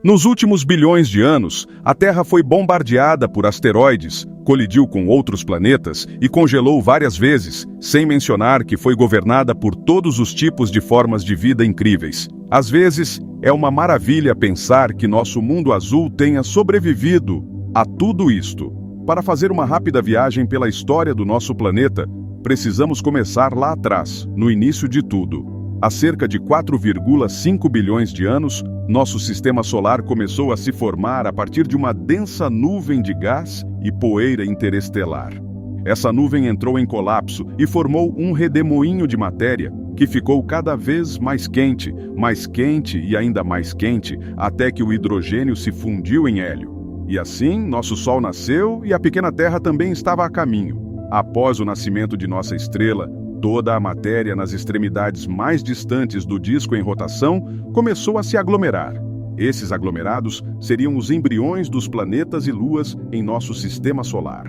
Nos últimos bilhões de anos, a Terra foi bombardeada por asteroides, colidiu com outros planetas e congelou várias vezes, sem mencionar que foi governada por todos os tipos de formas de vida incríveis. Às vezes, é uma maravilha pensar que nosso mundo azul tenha sobrevivido a tudo isto. Para fazer uma rápida viagem pela história do nosso planeta, precisamos começar lá atrás, no início de tudo. Há cerca de 4,5 bilhões de anos, nosso sistema solar começou a se formar a partir de uma densa nuvem de gás e poeira interestelar. Essa nuvem entrou em colapso e formou um redemoinho de matéria que ficou cada vez mais quente e ainda mais quente, até que o hidrogênio se fundiu em hélio. E assim, nosso Sol nasceu e a pequena Terra também estava a caminho. Após o nascimento de nossa estrela, toda a matéria nas extremidades mais distantes do disco em rotação começou a se aglomerar. Esses aglomerados seriam os embriões dos planetas e luas em nosso sistema solar.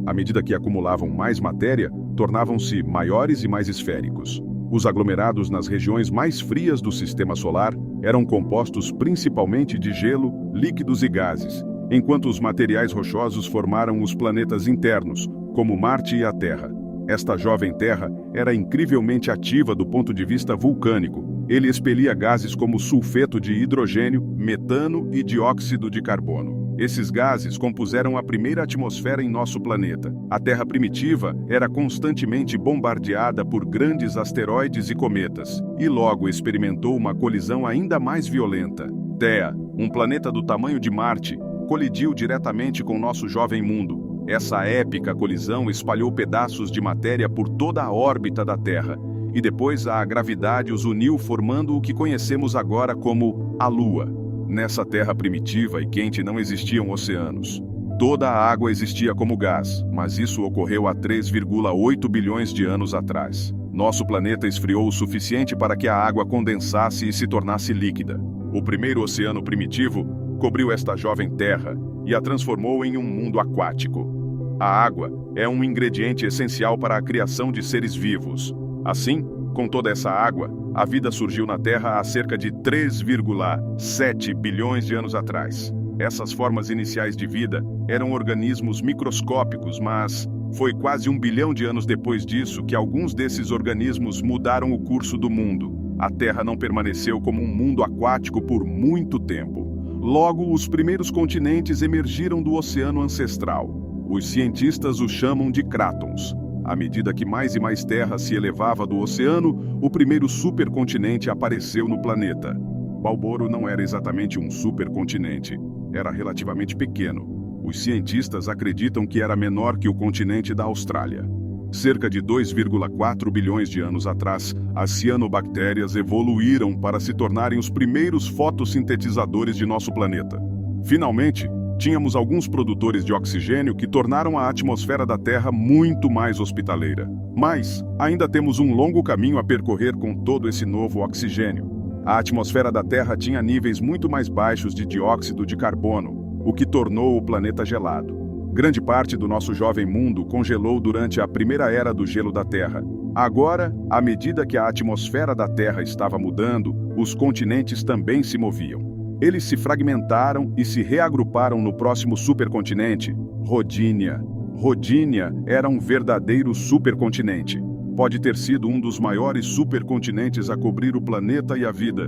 À medida que acumulavam mais matéria, tornavam-se maiores e mais esféricos. Os aglomerados nas regiões mais frias do sistema solar eram compostos principalmente de gelo, líquidos e gases, enquanto os materiais rochosos formaram os planetas internos, como Marte e a Terra. Esta jovem Terra era incrivelmente ativa do ponto de vista vulcânico. Ele expelia gases como sulfeto de hidrogênio, metano e dióxido de carbono. Esses gases compuseram a primeira atmosfera em nosso planeta. A Terra primitiva era constantemente bombardeada por grandes asteroides e cometas, e logo experimentou uma colisão ainda mais violenta. Theia, um planeta do tamanho de Marte, colidiu diretamente com nosso jovem mundo. Essa épica colisão espalhou pedaços de matéria por toda a órbita da Terra, e depois a gravidade os uniu formando o que conhecemos agora como a Lua. Nessa Terra primitiva e quente não existiam oceanos. Toda a água existia como gás, mas isso ocorreu há 3,8 bilhões de anos atrás. Nosso planeta esfriou o suficiente para que a água condensasse e se tornasse líquida. O primeiro oceano primitivo cobriu esta jovem Terra e a transformou em um mundo aquático. A água é um ingrediente essencial para a criação de seres vivos. Assim, com toda essa água, a vida surgiu na Terra há cerca de 3,7 bilhões de anos atrás. Essas formas iniciais de vida eram organismos microscópicos, mas foi quase 1 bilhão de anos depois disso que alguns desses organismos mudaram o curso do mundo. A Terra não permaneceu como um mundo aquático por muito tempo. Logo, os primeiros continentes emergiram do oceano ancestral. Os cientistas os chamam de crátons. À medida que mais e mais terra se elevava do oceano, o primeiro supercontinente apareceu no planeta. Balboro não era exatamente um supercontinente. Era relativamente pequeno. Os cientistas acreditam que era menor que o continente da Austrália. Cerca de 2,4 bilhões de anos atrás, as cianobactérias evoluíram para se tornarem os primeiros fotossintetizadores de nosso planeta. Finalmente, tínhamos alguns produtores de oxigênio que tornaram a atmosfera da Terra muito mais hospitaleira. Mas ainda temos um longo caminho a percorrer com todo esse novo oxigênio. A atmosfera da Terra tinha níveis muito mais baixos de dióxido de carbono, o que tornou o planeta gelado. Grande parte do nosso jovem mundo congelou durante a primeira era do gelo da Terra. Agora, à medida que a atmosfera da Terra estava mudando, os continentes também se moviam. Eles se fragmentaram e se reagruparam no próximo supercontinente, Rodínia. Rodínia era um verdadeiro supercontinente. Pode ter sido um dos maiores supercontinentes a cobrir o planeta e a vida.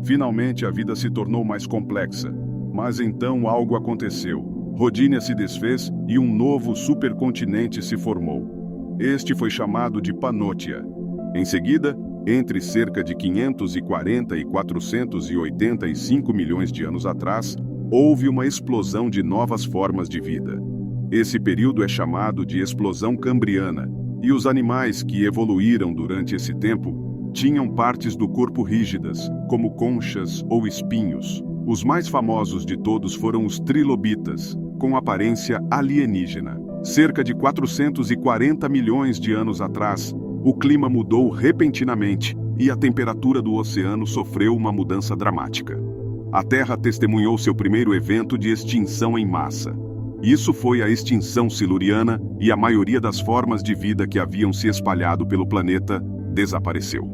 Finalmente, a vida se tornou mais complexa. Mas então algo aconteceu. Rodínia se desfez e um novo supercontinente se formou. Este foi chamado de Pannotia. Em seguida, entre cerca de 540 e 485 milhões de anos atrás, houve uma explosão de novas formas de vida. Esse período é chamado de explosão cambriana, e os animais que evoluíram durante esse tempo tinham partes do corpo rígidas, como conchas ou espinhos. Os mais famosos de todos foram os trilobitas, com aparência alienígena. Cerca de 440 milhões de anos atrás, o clima mudou repentinamente e a temperatura do oceano sofreu uma mudança dramática. A Terra testemunhou seu primeiro evento de extinção em massa. Isso foi a extinção siluriana e a maioria das formas de vida que haviam se espalhado pelo planeta desapareceu.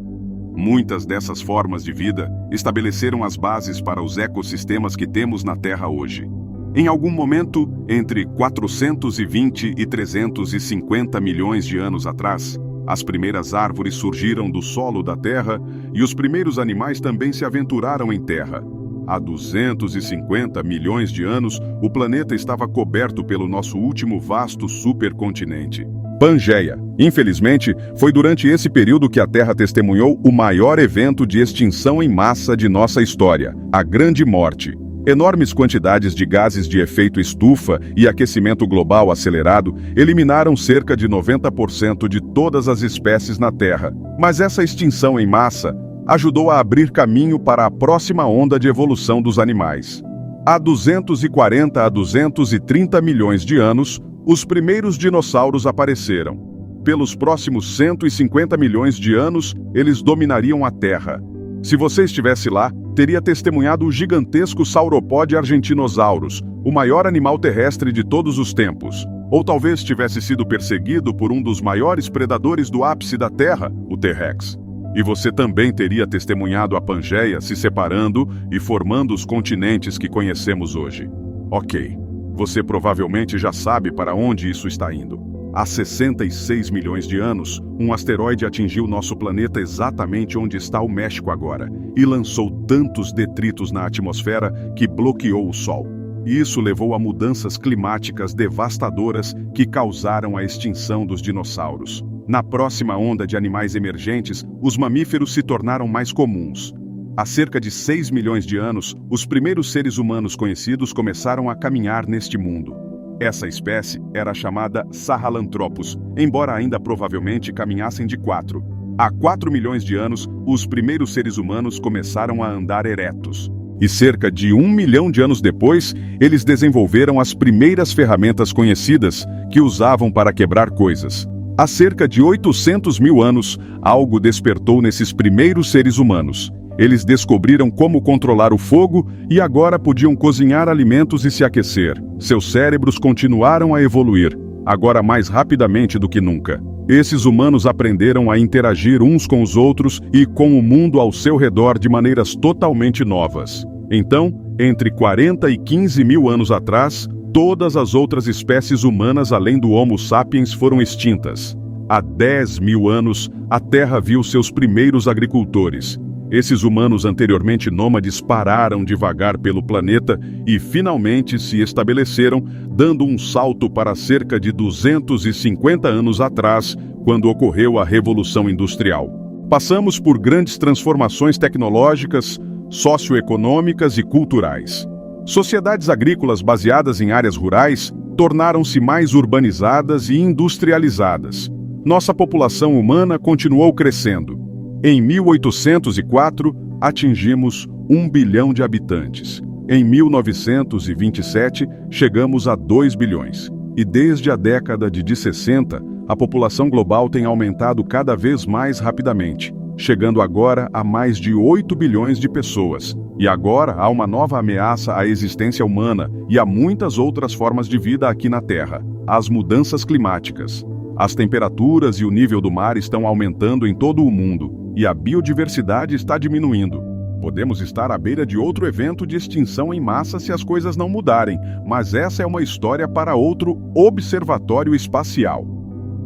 Muitas dessas formas de vida estabeleceram as bases para os ecossistemas que temos na Terra hoje. Em algum momento, entre 420 e 350 milhões de anos atrás, as primeiras árvores surgiram do solo da Terra e os primeiros animais também se aventuraram em terra. Há 250 milhões de anos, o planeta estava coberto pelo nosso último vasto supercontinente, Pangeia. Infelizmente, foi durante esse período que a Terra testemunhou o maior evento de extinção em massa de nossa história, a Grande Morte. Enormes quantidades de gases de efeito estufa e aquecimento global acelerado eliminaram cerca de 90% de todas as espécies na Terra. Mas essa extinção em massa ajudou a abrir caminho para a próxima onda de evolução dos animais. Há 240 a 230 milhões de anos, os primeiros dinossauros apareceram. Pelos próximos 150 milhões de anos, eles dominariam a Terra. Se você estivesse lá, teria testemunhado o gigantesco sauropode Argentinosaurus, o maior animal terrestre de todos os tempos. Ou talvez tivesse sido perseguido por um dos maiores predadores do ápice da Terra, o T-Rex. E você também teria testemunhado a Pangeia se separando e formando os continentes que conhecemos hoje. Ok, você provavelmente já sabe para onde isso está indo. Há 66 milhões de anos, um asteroide atingiu nosso planeta exatamente onde está o México agora, e lançou tantos detritos na atmosfera que bloqueou o Sol. Isso levou a mudanças climáticas devastadoras que causaram a extinção dos dinossauros. Na próxima onda de animais emergentes, os mamíferos se tornaram mais comuns. Há cerca de 6 milhões de anos, os primeiros seres humanos conhecidos começaram a caminhar neste mundo. Essa espécie era chamada Sahelanthropus, embora ainda provavelmente caminhassem de quatro. Há 4 milhões de anos, os primeiros seres humanos começaram a andar eretos. E cerca de 1 milhão de anos depois, eles desenvolveram as primeiras ferramentas conhecidas que usavam para quebrar coisas. Há cerca de 800 mil anos, algo despertou nesses primeiros seres humanos. Eles descobriram como controlar o fogo e agora podiam cozinhar alimentos e se aquecer. Seus cérebros continuaram a evoluir, agora mais rapidamente do que nunca. Esses humanos aprenderam a interagir uns com os outros e com o mundo ao seu redor de maneiras totalmente novas. Então, entre 40 e 15 mil anos atrás, todas as outras espécies humanas além do Homo sapiens foram extintas. Há 10 mil anos, a Terra viu seus primeiros agricultores. Esses humanos anteriormente nômades pararam de vagar pelo planeta e finalmente se estabeleceram, dando um salto para cerca de 250 anos atrás, quando ocorreu a Revolução Industrial. Passamos por grandes transformações tecnológicas, socioeconômicas e culturais. Sociedades agrícolas baseadas em áreas rurais tornaram-se mais urbanizadas e industrializadas. Nossa população humana continuou crescendo. Em 1804, atingimos 1 bilhão de habitantes. Em 1927, chegamos a 2 bilhões. E desde a década de 60, a população global tem aumentado cada vez mais rapidamente, chegando agora a mais de 8 bilhões de pessoas. E agora há uma nova ameaça à existência humana e a muitas outras formas de vida aqui na Terra: as mudanças climáticas. As temperaturas e o nível do mar estão aumentando em todo o mundo. E a biodiversidade está diminuindo. Podemos estar à beira de outro evento de extinção em massa se as coisas não mudarem, mas essa é uma história para outro observatório espacial.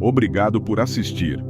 Obrigado por assistir.